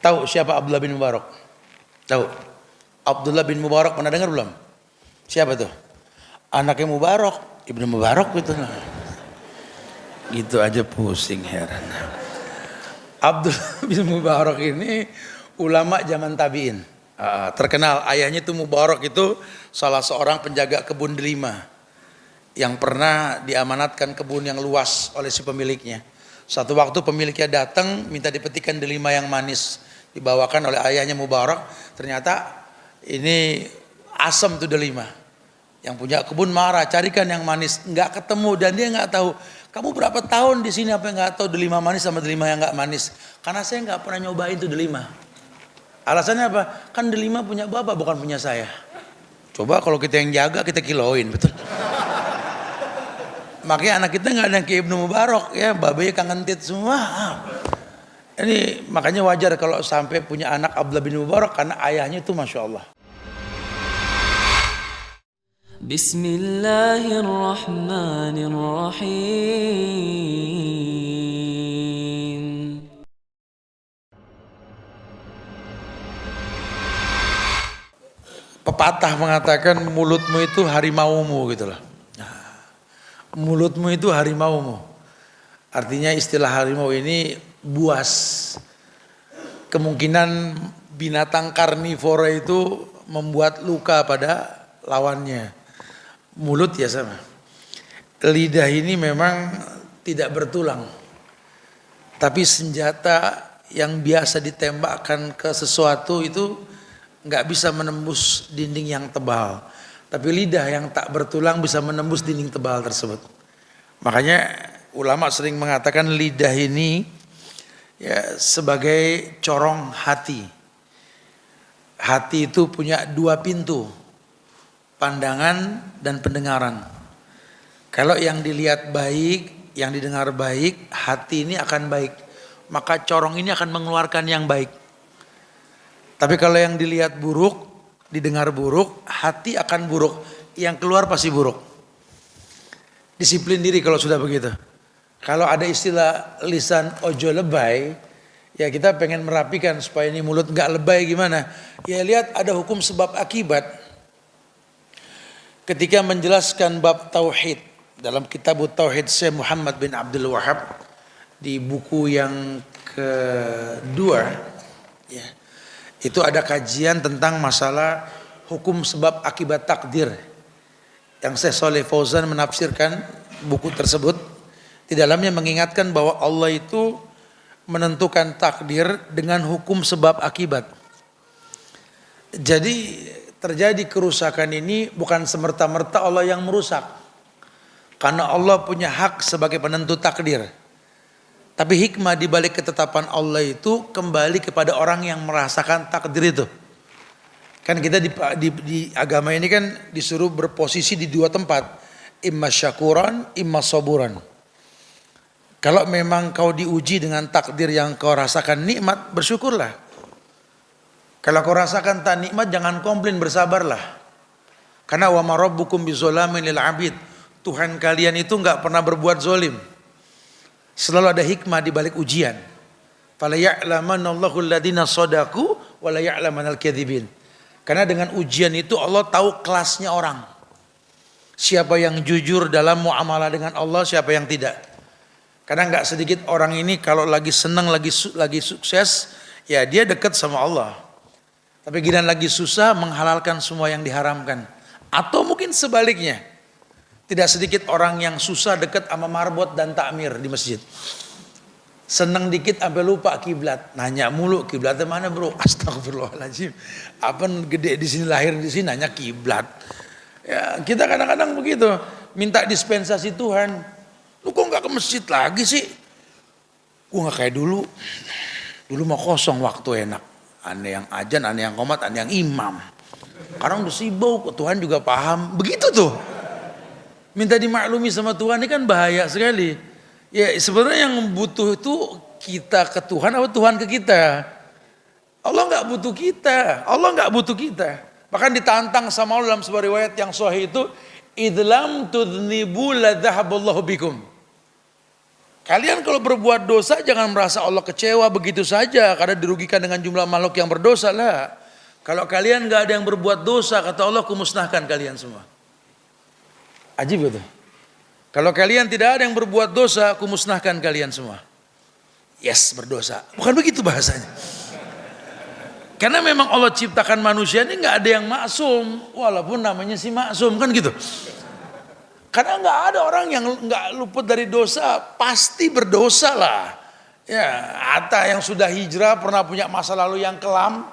Tahu siapa Abdullah bin Mubarak? Tahu? Abdullah bin Mubarak pernah dengar belum? Siapa tuh? Anaknya Mubarak, Ibnu Mubarak gitu. Gitu aja pusing, heran. Abdullah bin Mubarak ini ulama zaman tabi'in. Terkenal ayahnya itu Mubarak, itu salah seorang penjaga kebun delima yang pernah diamanatkan kebun yang luas oleh si pemiliknya. Satu waktu pemiliknya datang minta dipetikan delima yang manis, dibawakan oleh ayahnya Mubarak. Ternyata ini asam tuh delima. Yang punya kebun marah, carikan yang manis, nggak ketemu, dan dia nggak tahu. Kamu berapa tahun di sini apa nggak tahu delima manis sama delima yang nggak manis? Karena saya nggak pernah nyobain tuh delima. Alasannya apa? Kan delima punya bapak bukan punya saya. Coba kalau kita yang jaga kita kiloin, betul. Makanya anak kita nggak ada yang kayak Ibnu Mubarak ya, babanya kangen tit semua. Ini makanya wajar kalau sampai punya anak Abdullah bin Mubarak karena ayahnya itu masya Allah. Bismillahirrahmanirrahim. Pepatah mengatakan mulutmu itu harimaumu gitu loh. Mulutmu itu harimaumu. Artinya istilah harimau ini buas. Kemungkinan binatang karnivora itu membuat luka pada lawannya. Mulut ya sama. Lidah ini memang tidak bertulang. Tapi senjata yang biasa ditembakkan ke sesuatu itu nggak bisa menembus dinding yang tebal. Tapi lidah yang tak bertulang bisa menembus dinding tebal tersebut. Makanya ulama sering mengatakan lidah ini ya sebagai corong hati. Hati itu punya dua pintu, pandangan dan pendengaran. Kalau yang dilihat baik, yang didengar baik, hati ini akan baik. Maka corong ini akan mengeluarkan yang baik. Tapi kalau yang dilihat buruk, didengar buruk, hati akan buruk. Yang keluar pasti buruk. Disiplin diri kalau sudah begitu. Kalau ada istilah lisan ojo lebay, ya kita pengen merapikan supaya ini mulut nggak lebay gimana. Ya lihat ada hukum sebab akibat. Ketika menjelaskan bab tauhid dalam kitab Tauhid Syekh Muhammad bin Abdul Wahab di buku yang kedua, ya, itu ada kajian tentang masalah hukum sebab akibat takdir. Yang Syekh Shalih Fauzan menafsirkan buku tersebut, di dalamnya mengingatkan bahwa Allah itu menentukan takdir dengan hukum sebab akibat. Jadi terjadi kerusakan ini bukan semerta-merta Allah yang merusak. Karena Allah punya hak sebagai penentu takdir. Tapi hikmah di balik ketetapan Allah itu kembali kepada orang yang merasakan takdir itu. Kan kita di agama ini kan disuruh berposisi di dua tempat. Imma syakuran, imma saburan. Kalau memang kau diuji dengan takdir yang kau rasakan nikmat, bersyukurlah. Kalau kau rasakan tak nikmat, jangan komplain, bersabarlah. Karena wa ma rabbukum bizolamin lil abid. Tuhan kalian itu enggak pernah berbuat zolim. Selalu ada hikmah di balik ujian. Fala ya'lamanallahu alladhina shadaqu wa la ya'lamanal kadzibin. Karena dengan ujian itu Allah tahu kelasnya orang. Siapa yang jujur dalam muamalah dengan Allah, siapa yang tidak. Karena enggak sedikit orang ini kalau lagi senang, lagi sukses, ya dia dekat sama Allah. Tapi giliran lagi susah menghalalkan semua yang diharamkan. Atau mungkin sebaliknya. Tidak sedikit orang yang susah dekat sama marbot dan takmir di masjid. Senang dikit sampai lupa kiblat. Nanya mulu kiblatnya mana bro? Astagfirullahaladzim. Apa gede di sini, lahir di sini nanya kiblat. Ya, kita kadang-kadang begitu. Minta dispensasi Tuhan. Lu kok gak ke masjid lagi sih? Gua gak kayak dulu. Dulu mah kosong waktu enak. Aneh yang ajan, aneh yang qomat, aneh yang imam. Sekarang udah sibuk, Tuhan juga paham. Begitu tuh. Minta dimaklumi sama Tuhan ini kan bahaya sekali. Ya sebenarnya yang butuh itu kita ke Tuhan atau Tuhan ke kita. Allah nggak butuh kita. Allah nggak butuh kita. Bahkan ditantang sama Allah dalam sebuah riwayat yang sahih itu, idlam tudnibu la dhahaballahu bikum. Kalian kalau berbuat dosa jangan merasa Allah kecewa begitu saja karena dirugikan dengan jumlah makhluk yang berdosa lah. Kalau kalian nggak ada yang berbuat dosa, kata Allah, kumusnahkan kalian semua. Ajib itu. Kalau kalian tidak ada yang berbuat dosa, kumusnahkan kalian semua. Yes, berdosa. Bukan begitu bahasanya. Karena memang Allah ciptakan manusia ini nggak ada yang maksum, walaupun namanya si maksum kan gitu. Karena nggak ada orang yang nggak luput dari dosa, pasti berdosa lah. Ya, Atta yang sudah hijrah pernah punya masa lalu yang kelam.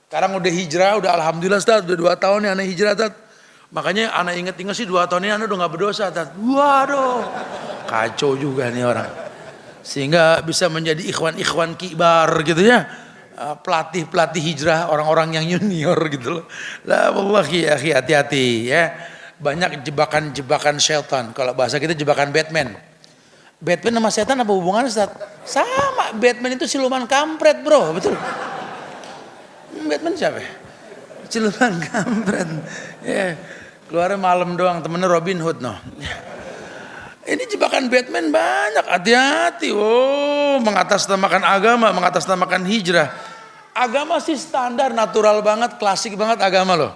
Sekarang udah hijrah, udah alhamdulillah Ustaz, udah 2 tahun nih anak hijrah Ustaz. Makanya anak inget-inget sih 2 tahun ini anak udah gak berdosa Ustaz. Waduh, kacau juga nih orang. Sehingga bisa menjadi ikhwan-ikhwan kibar gitu ya. Pelatih-pelatih hijrah, orang-orang yang junior gitu loh. Lah wallahi ya akhi, hati-hati ya. Banyak jebakan-jebakan syaitan. Kalau bahasa kita jebakan Batman. Batman sama setan apa hubungannya Ustaz? Sama, Batman itu siluman kampret bro, betul. Batman siapa? Siluman kampret. Ya, keluarnya malam doang, temennya Robin Hood no. Ini jebakan Batman banyak, hati-hati. Oh, mengatasnamakan agama, mengatasnamakan hijrah. Agama sih standar, natural banget, klasik banget agama loh.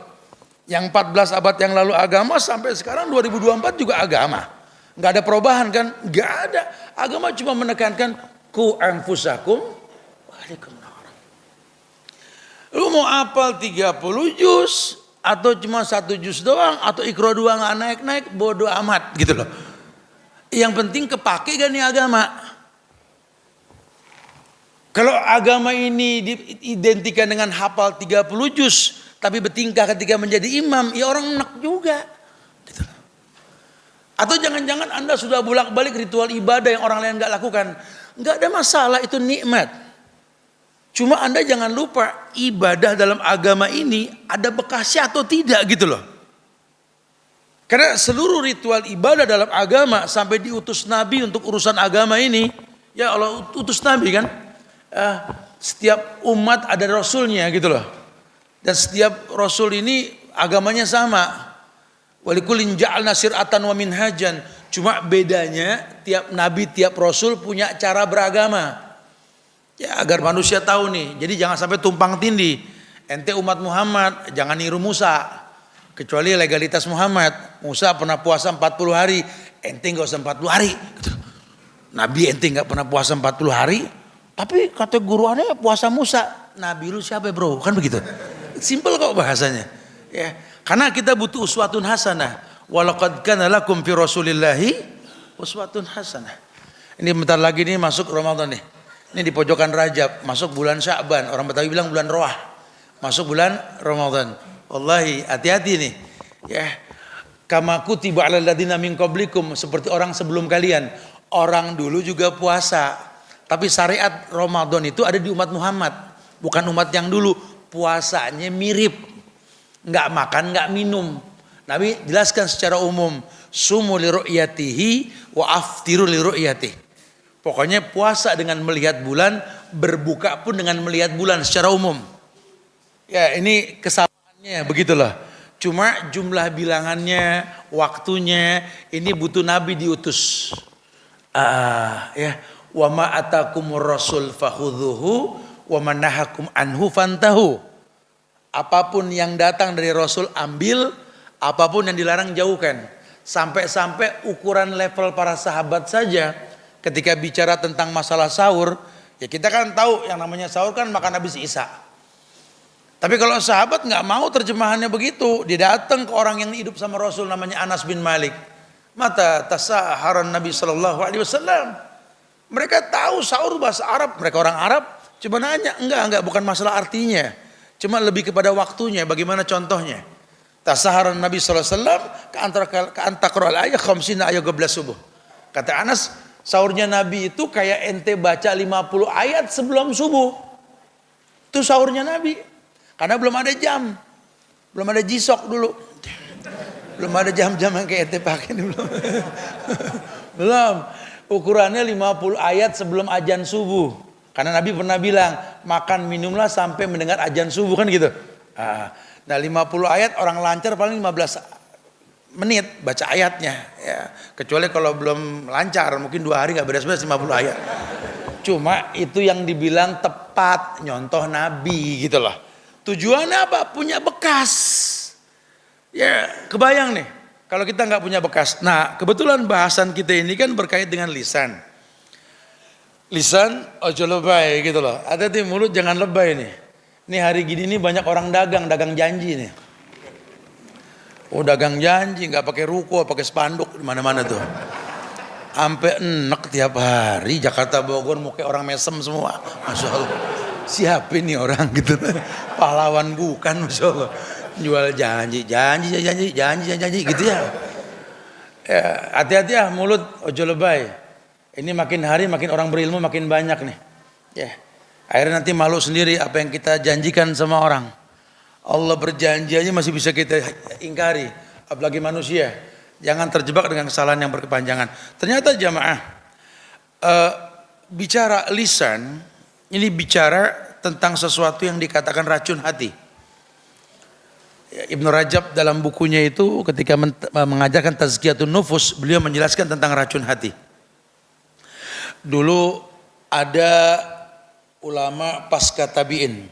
Yang 14 abad yang lalu agama sampai sekarang 2024 juga agama. Nggak ada perubahan kan? Nggak ada. Agama cuma menekankan ku anfusakum waalaikumsalam. Lu mau hafal 30 juz atau cuma 1 juz doang atau ikro doang nggak naik-naik, bodoh amat gitu loh. Yang penting kepake gak nih agama. Kalau agama ini diidentikan dengan hafal 30 juz tapi bertingkah ketika menjadi imam, ya orang enak juga. Gitu loh. Atau jangan-jangan Anda sudah bolak-balik ritual ibadah yang orang lain gak lakukan. Gak ada masalah, itu nikmat. Cuma Anda jangan lupa ibadah dalam agama ini ada bekasnya atau tidak gitu loh. Karena seluruh ritual ibadah dalam agama sampai diutus Nabi untuk urusan agama ini, ya Allah utus Nabi kan. Setiap umat ada rasulnya gitu loh. Dan setiap rasul ini agamanya sama. Walikullin ja'alna sir'atan wa minhajan. Cuma bedanya tiap nabi, tiap rasul punya cara beragama. Ya agar manusia tahu nih. Jadi jangan sampai tumpang tindih. Ente umat Muhammad jangan niru Musa. Kecuali legalitas Muhammad. Musa pernah puasa 40 hari. Ente gak usah 40 hari. Nabi ente gak pernah puasa 40 hari. Tapi kata guruannya puasa Musa. Nabi lu siapa bro? Kan begitu. Simple kok bahasanya. Ya. Karena kita butuh uswatun hasanah. Walaqad kana lakum fi rasulillahi uswatun hasanah. Ini bentar lagi nih masuk Ramadan nih. Ini di pojokan Rajab, masuk bulan Sya'ban. Orang Betawi bilang bulan Roah. Masuk bulan Ramadan. Wallahi, hati-hati nih. Ya. Kama kutiba 'alal ladzina min qablikum, seperti orang sebelum kalian. Orang dulu juga puasa. Tapi syariat Ramadan itu ada di umat Muhammad, bukan umat yang dulu. Puasanya mirip. Enggak makan, enggak minum. Nabi jelaskan secara umum, sumu li ru'yatihi wa aftiru li ru'yatihi. Pokoknya puasa dengan melihat bulan, berbuka pun dengan melihat bulan secara umum. Ya ini kesamaannya begitulah. Cuma jumlah bilangannya, waktunya, ini butuh Nabi diutus. Ya, wa ma atakumur rasul fakhudhuhu wa man nahakum anhu fantahu. Apapun yang datang dari Rasul ambil, apapun yang dilarang jauhkan. Sampai-sampai ukuran level para sahabat saja ketika bicara tentang masalah sahur, ya kita kan tahu yang namanya sahur kan makan habis Isya. Tapi kalau sahabat nggak mau terjemahannya begitu, dia datang ke orang yang hidup sama Rasul namanya Anas bin Malik. Mata tasaharan Nabi Shallallahu Alaihi Wasallam. Mereka tahu sahur bahasa Arab, mereka orang Arab. Coba nanya, enggak, bukan masalah artinya. Cuma lebih kepada waktunya, bagaimana contohnya. Tasaharan Nabi SAW ke antakrol ayat khamsina ayat 12 subuh. Kata Anas, sahurnya Nabi itu kayak ente baca 50 ayat sebelum subuh. Itu sahurnya Nabi. Karena belum ada jam. Belum ada G-Shock dulu. Belum ada jam-jam yang kayak ente pakai belum. Belum. Ukurannya 50 ayat sebelum azan subuh. Karena Nabi pernah bilang, makan minumlah sampai mendengar azan subuh kan gitu. Nah 50 ayat orang lancar paling 15 menit baca ayatnya ya. Kecuali kalau belum lancar mungkin 2 hari nggak beres-beres 50 ayat. Cuma itu yang dibilang tepat, nyontoh Nabi gitu loh. Tujuannya apa? Punya bekas. Ya kebayang nih kalau kita nggak punya bekas. Nah kebetulan bahasan kita ini kan berkait dengan lisan. Lisan ojo lebay gitu loh. Hati-hati mulut jangan lebay nih. Ini hari gini nih banyak orang dagang janji nih. Oh dagang janji nggak pakai ruko, pakai spanduk di mana-mana tuh. Sampai enek tiap hari Jakarta Bogor mau kayak orang mesem semua. Masya Allah. Siapa ini orang gitu. Pahlawan bukan Masya Allah. Jual janji gitu ya. Ya hati-hati ya mulut ojo lebay. Ini makin hari makin orang berilmu makin banyak nih. Ya. Akhirnya nanti malu sendiri apa yang kita janjikan sama orang. Allah berjanji aja masih bisa kita ingkari, apalagi manusia. Jangan terjebak dengan kesalahan yang berkepanjangan. Ternyata jamaah bicara lisan ini bicara tentang sesuatu yang dikatakan racun hati. Ibnu Rajab dalam bukunya itu ketika mengajarkan tazkiyatun nufus, beliau menjelaskan tentang racun hati. Dulu ada ulama pasca tabi'in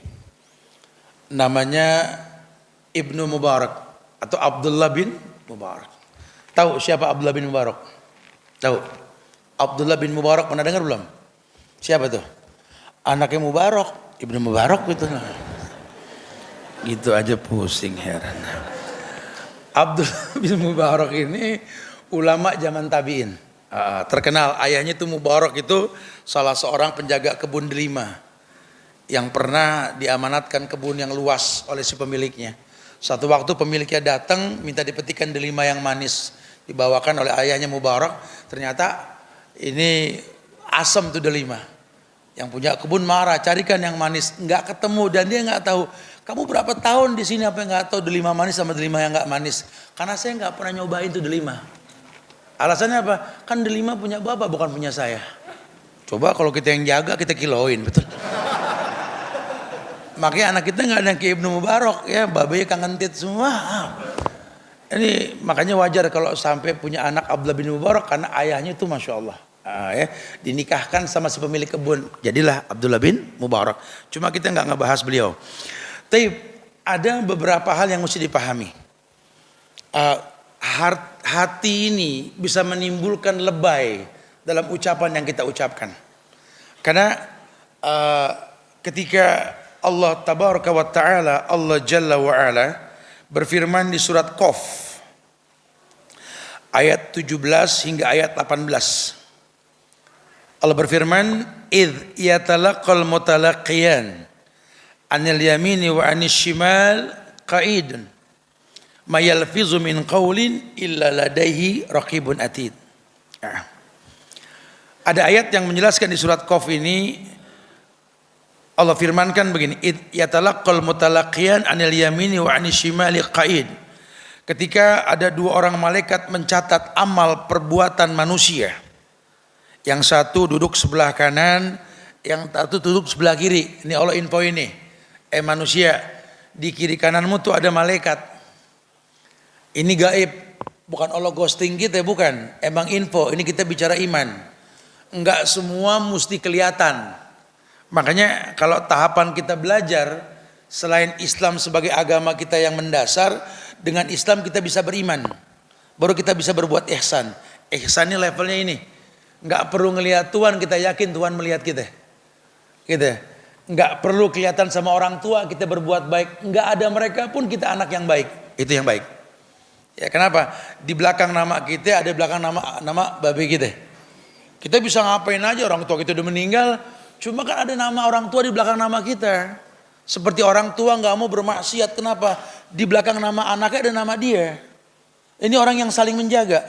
namanya Ibnu Mubarak atau Abdullah bin Mubarak. Tahu siapa Abdullah bin Mubarak? Tahu? Abdullah bin Mubarak pernah dengar belum? Siapa tuh? Anaknya Mubarak, Ibnu Mubarak gitu. Gitu aja pusing heran. Abdullah bin Mubarak ini ulama zaman tabi'in. Terkenal ayahnya itu Mubarak itu salah seorang penjaga kebun delima yang pernah diamanatkan kebun yang luas oleh si pemiliknya. Satu waktu pemiliknya datang minta dipetikkan delima yang manis, dibawakan oleh ayahnya Mubarak. Ternyata ini asam tuh delima. Yang punya kebun marah, carikan yang manis, nggak ketemu dan dia nggak tahu. Kamu berapa tahun di sini apa yang nggak tahu delima manis sama delima yang nggak manis? Karena saya nggak pernah nyobain tuh delima. Alasannya apa? Kan delima punya bapak bukan punya saya. Coba kalau kita yang jaga kita kiloin, betul. Makanya anak kita nggak ada yang ke Ibnu Mubarak ya, babanya kangen tit semua. Ini makanya wajar kalau sampai punya anak Abdullah bin Mubarak karena ayahnya itu masya Allah. Ya, dinikahkan sama si pemilik kebun, jadilah Abdullah bin Mubarak. Cuma kita nggak ngebahas beliau. Tapi ada beberapa hal yang mesti dipahami. Hati ini bisa menimbulkan lebay dalam ucapan yang kita ucapkan. Karena ketika Allah tabaraka wa ta'ala, Allah jalla wa ala berfirman di surat Qaf ayat 17 hingga ayat 18. Allah berfirman, "Idh yatalaqal mutalaqiyan 'anil yamini wa 'anil shimal qa'idun ma yalfizu min qawlin illa ladaihi raqibun atid." Ada ayat yang menjelaskan di surat Qaf ini Allah firmankan begini, "Id yatalaqqal mutalaqiyan 'anil yamini wa 'anil shimali qa'id." Ketika ada 2 orang malaikat mencatat amal perbuatan manusia. Yang satu duduk sebelah kanan, yang satu duduk sebelah kiri. Ini Allah info ini. Manusia, di kiri kananmu tuh ada malaikat. Ini gaib, bukan Allah ghosting kita, bukan. Emang info, ini kita bicara iman. Enggak semua mesti kelihatan. Makanya kalau tahapan kita belajar, selain Islam sebagai agama kita yang mendasar, dengan Islam kita bisa beriman. Baru kita bisa berbuat ihsan. Ihsan ini levelnya ini. Enggak perlu ngelihat Tuhan, kita yakin Tuhan melihat kita. Gitu. Enggak perlu kelihatan sama orang tua kita berbuat baik. Enggak ada mereka pun kita anak yang baik. Itu yang baik. Ya kenapa? Di belakang nama kita ada belakang nama babe kita. Kita bisa ngapain aja, orang tua kita udah meninggal. Cuma kan ada nama orang tua di belakang nama kita. Seperti orang tua nggak mau bermaksiat, kenapa? Di belakang nama anaknya ada nama dia. Ini orang yang saling menjaga.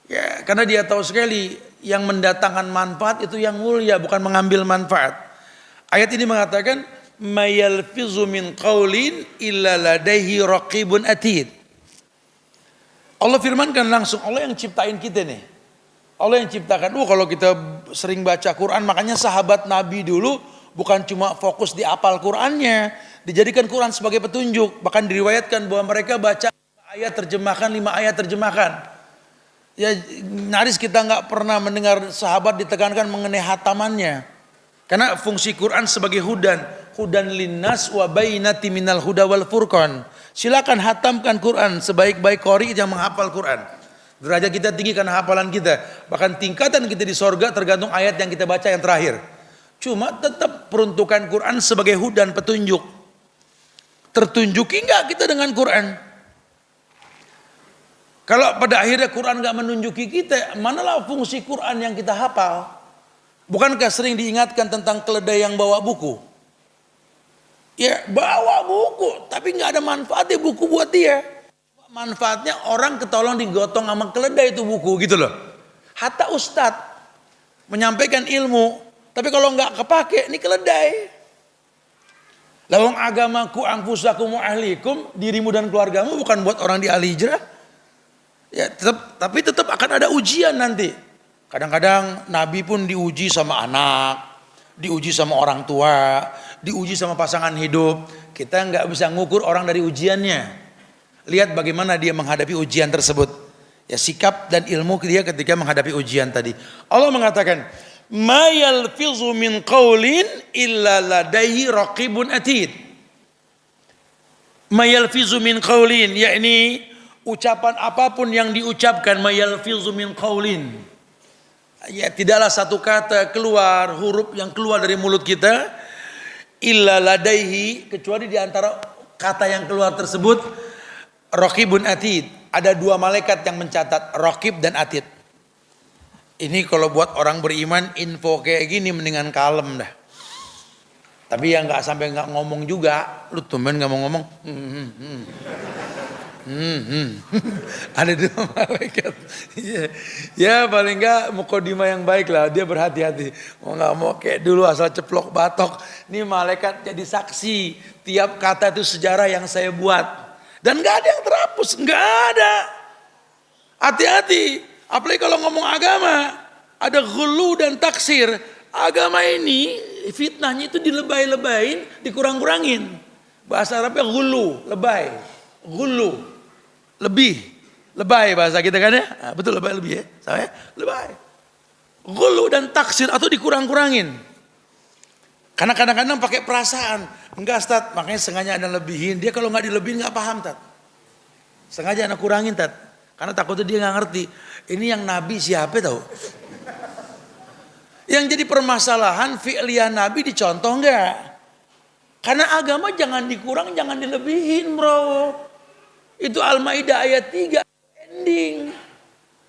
Ya, karena dia tahu sekali yang mendatangkan manfaat itu yang mulia, bukan mengambil manfaat. Ayat ini mengatakan, "Mayalfizu min qaulin illa ladaihi raqibun atid." Allah firmankan langsung, Allah yang ciptain kita nih. Allah yang ciptakan. Kalau kita sering baca Quran, makanya sahabat Nabi dulu bukan cuma fokus di apal Qurannya, dijadikan Quran sebagai petunjuk. Bahkan diriwayatkan bahwa mereka baca ayat terjemahkan, 5 ayat terjemahkan. Ya nyaris kita nggak pernah mendengar sahabat ditekankan mengenai hatamannya. Karena fungsi Quran sebagai hudan linnas wa bainati minal huda wal furqan. Silakan hatamkan Quran sebaik-baik qori yang menghafal Quran. Derajat kita tinggi karena hafalan kita. Bahkan tingkatan kita di sorga tergantung ayat yang kita baca yang terakhir. Cuma tetap peruntukan Quran sebagai hudan petunjuk. Tertunjuki nggak kita dengan Quran? Kalau pada akhirnya Quran nggak menunjuki kita, manalah fungsi Quran yang kita hafal? Bukankah sering diingatkan tentang keledai yang bawa buku? Ya bawa buku, tapi nggak ada manfaatnya buku buat dia. Manfaatnya orang ketolong digotong sama keledai itu buku gitu loh. Hatta ustadz menyampaikan ilmu, tapi kalau nggak kepake, ini keledai. Lawang agamaku anfusakum wa ahlikum, dirimu dan keluargamu bukan buat orang di ahli hijrah. Ya, tapi tetap akan ada ujian nanti. Kadang-kadang Nabi pun diuji sama anak, diuji sama orang tua, diuji sama pasangan hidup. Kita nggak bisa ngukur orang dari ujiannya. Lihat bagaimana dia menghadapi ujian tersebut. Ya sikap dan ilmu dia ketika menghadapi ujian tadi. Allah mengatakan, "Ma yalfizu min qaulin illa ladaihi raqibun atid." Ma yalfizu min qaulin, yakni ucapan apapun yang diucapkan, mayalfizu min qaulin, ya tidaklah satu kata keluar, huruf yang keluar dari mulut kita, illa ladaihi, kecuali di antara kata yang keluar tersebut raqibun atid, ada 2 malaikat yang mencatat, raqib dan atid. Ini kalau buat orang beriman info kayak gini mendingan kalem dah. Tapi yang nggak sampai nggak ngomong juga, lu tumben nggak mau ngomong. Ada 2 malaikat. Ya paling enggak mukodima yang baik lah, dia berhati-hati. Mau nggak mau kayak dulu asal ceplok batok. Ini malaikat jadi saksi tiap kata itu sejarah yang saya buat. Dan nggak ada yang terhapus, nggak ada. Hati-hati, apalagi kalau ngomong agama, ada ghulu dan taksir. Agama ini fitnahnya itu dilebay-lebayin, dikurang-kurangin. Bahasa Arabnya ghulu, lebay, ghulu. Lebih, lebay bahasa kita kan ya, nah, betul lebih ya, sama ya, lebay. Ghulu dan taksir atau dikurang-kurangin. Karena kadang-kadang pakai perasaan, enggak Ustaz, makanya sengaja Anda lebihin. Dia kalau nggak dilebihin nggak paham Tat. Sengaja Anda kurangin Tat, karena takutnya dia nggak ngerti. Ini yang Nabi siapa tahu? Yang jadi permasalahan fi'liyah Nabi dicontoh enggak? Karena agama jangan dikurang, jangan dilebihin bro. Itu Al-Maidah ayat 3 ending.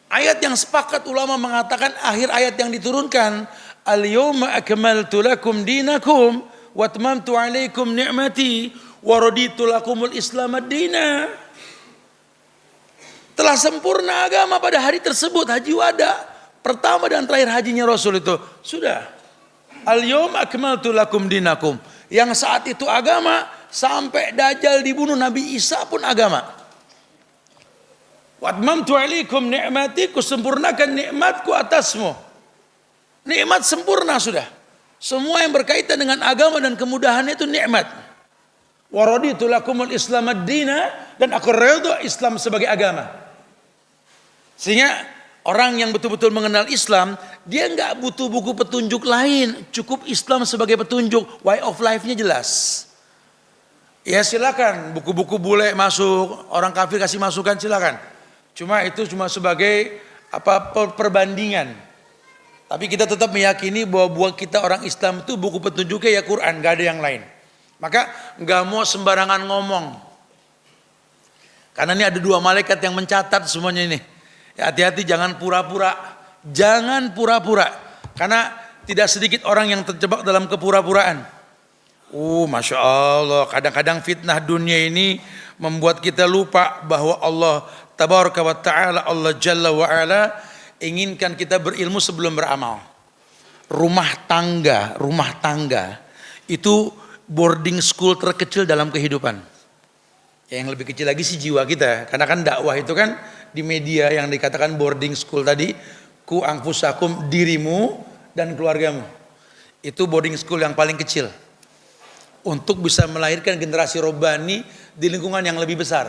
Ayat yang sepakat ulama mengatakan akhir ayat yang diturunkan, al-yawma akmaltu lakum dinakum wa atmamtu alaikum ni'mati wa raditu lakumul islam ad-dina. Telah sempurna agama pada hari tersebut, haji wada, pertama dan terakhir hajinya Rasul itu. Sudah. Al-yawma akmaltu lakum dinakum. Yang saat itu agama sampai Dajjal dibunuh, Nabi Isa pun agama. Wa atmamtu alaikum ni'mati, kusempurnakan nikmatku atasmu. Nikmat sempurna sudah. Semua yang berkaitan dengan agama dan kemudahan itu nikmat. Wa raditu lakumul islam ad-dina, dan aku redha Islam sebagai agama. Sehingga orang yang betul-betul mengenal Islam, dia nggak butuh buku petunjuk lain, cukup Islam sebagai petunjuk, way of life-nya jelas. Ya silakan, buku-buku bule masuk, orang kafir kasih masukan silakan. Cuma itu cuma sebagai perbandingan. Tapi kita tetap meyakini bahwa buat kita orang Islam itu buku petunjuknya ya Quran, nggak ada yang lain. Maka nggak mau sembarangan ngomong. Karena ini ada 2 malaikat yang mencatat semuanya ini. Ya, hati-hati jangan pura-pura. Jangan pura-pura. Karena tidak sedikit orang yang terjebak dalam kepura-puraan. Masya Allah, kadang-kadang fitnah dunia ini membuat kita lupa bahwa Allah Tabaraka wa ta'ala, Allah Jalla wa ala inginkan kita berilmu sebelum beramal. Rumah tangga itu boarding school terkecil dalam kehidupan. Yang lebih kecil lagi sih jiwa kita. Karena kan dakwah itu kan di media yang dikatakan boarding school tadi, ku anfusakum, dirimu dan keluargamu. Itu boarding school yang paling kecil. Untuk bisa melahirkan generasi robbani di lingkungan yang lebih besar.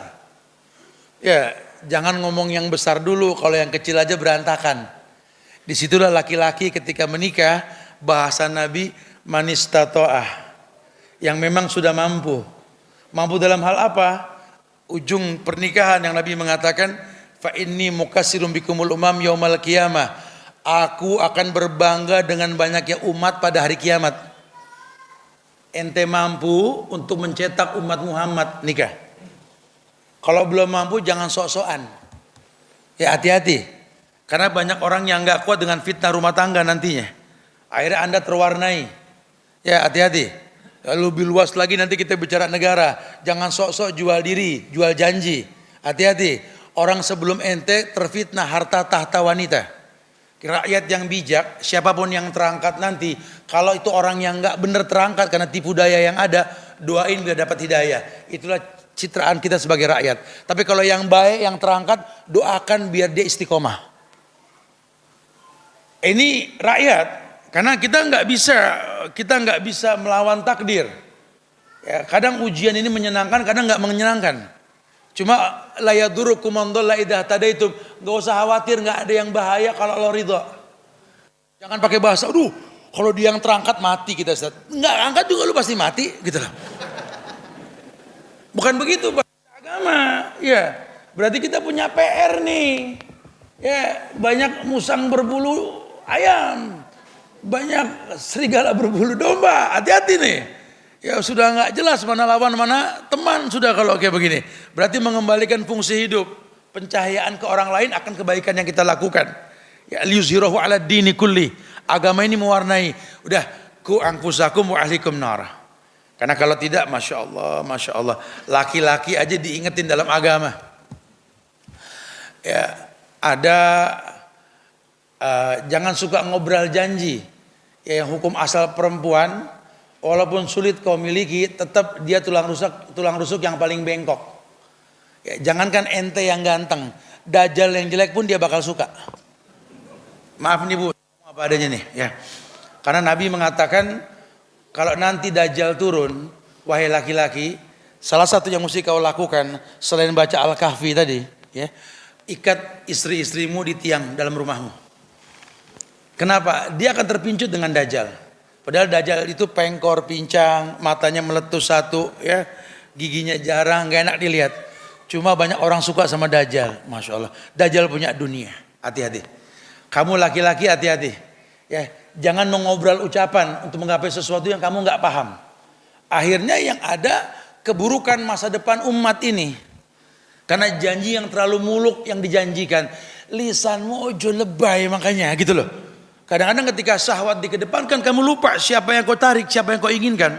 Ya, jangan ngomong yang besar dulu, kalau yang kecil aja berantakan. Disitulah laki-laki ketika menikah, bahasa Nabi manistato'ah, yang memang sudah mampu. Mampu dalam hal apa? Ujung pernikahan yang Nabi mengatakan, fa inni mukatsirun bikumul umam yaumal qiyamah. Aku akan berbangga dengan banyaknya umat pada hari kiamat. Ente mampu untuk mencetak umat Muhammad nikah. Kalau belum mampu jangan sok-sokan. Ya hati-hati. Karena banyak orang yang nggak kuat dengan fitnah rumah tangga nantinya. Akhirnya Anda terwarnai. Ya hati-hati. Lebih luas lagi nanti kita bicara negara. Jangan sok-sok jual diri, jual janji. Hati-hati. Orang sebelum ente terfitnah harta tahta wanita. Rakyat yang bijak, siapapun yang terangkat nanti, kalau itu orang yang nggak benar terangkat karena tipu daya yang ada, doain biar dapat hidayah. Itulah citraan kita sebagai rakyat. Tapi kalau yang baik, yang terangkat, doakan biar dia istiqomah. Ini rakyat, karena kita nggak bisa melawan takdir. Ya, kadang ujian ini menyenangkan, kadang nggak menyenangkan. Cuma la yadurukum man dhalla idza tadaitum. Enggak usah khawatir, enggak ada yang bahaya kalau Allah ridha. Jangan pakai bahasa, aduh, kalau dia yang terangkat mati kita, Ustaz. Enggak angkat juga lu pasti mati, gitu lah. Bukan begitu bahasa agama. Ya, berarti kita punya PR nih. Ya, banyak musang berbulu ayam. Banyak serigala berbulu domba. Hati-hati nih. Ya sudah nggak jelas mana lawan mana teman sudah kalau kayak begini. Berarti mengembalikan fungsi hidup, pencahayaan ke orang lain akan kebaikan yang kita lakukan. Ya liyuzhirahu ala dini kulli. Agama ini mewarnai. Udah ku anfusakum wa ahlikum nar. Karena kalau tidak, masya Allah, laki-laki aja diingetin dalam agama. Ya ada jangan suka ngobrol janji. Ya yang hukum asal perempuan. Walaupun sulit kau miliki, tetap dia tulang rusuk yang paling bengkok. Ya, jangankan ente yang ganteng, dajjal yang jelek pun dia bakal suka. Maaf nih Bu, apa adanya nih ya. Karena Nabi mengatakan kalau nanti dajjal turun, wahai laki-laki, salah satu yang mesti kau lakukan selain baca Al-Kahfi tadi, ya, ikat istri-istrimu di tiang dalam rumahmu. Kenapa? Dia akan terpincut dengan dajjal. Padahal dajjal itu pengkor, pincang, matanya meletus satu, ya, giginya jarang, gak enak dilihat. Cuma banyak orang suka sama dajjal, masya Allah. Dajjal punya dunia, hati-hati. Kamu laki-laki hati-hati, ya, jangan mengobrol ucapan untuk menggapai sesuatu yang kamu nggak paham. Akhirnya yang ada keburukan masa depan umat ini, karena janji yang terlalu muluk yang dijanjikan. Lisanmu ojo lebay makanya, gitu loh. Kadang-kadang ketika syahwat dikedepankan kamu lupa siapa yang kau tarik, siapa yang kau inginkan.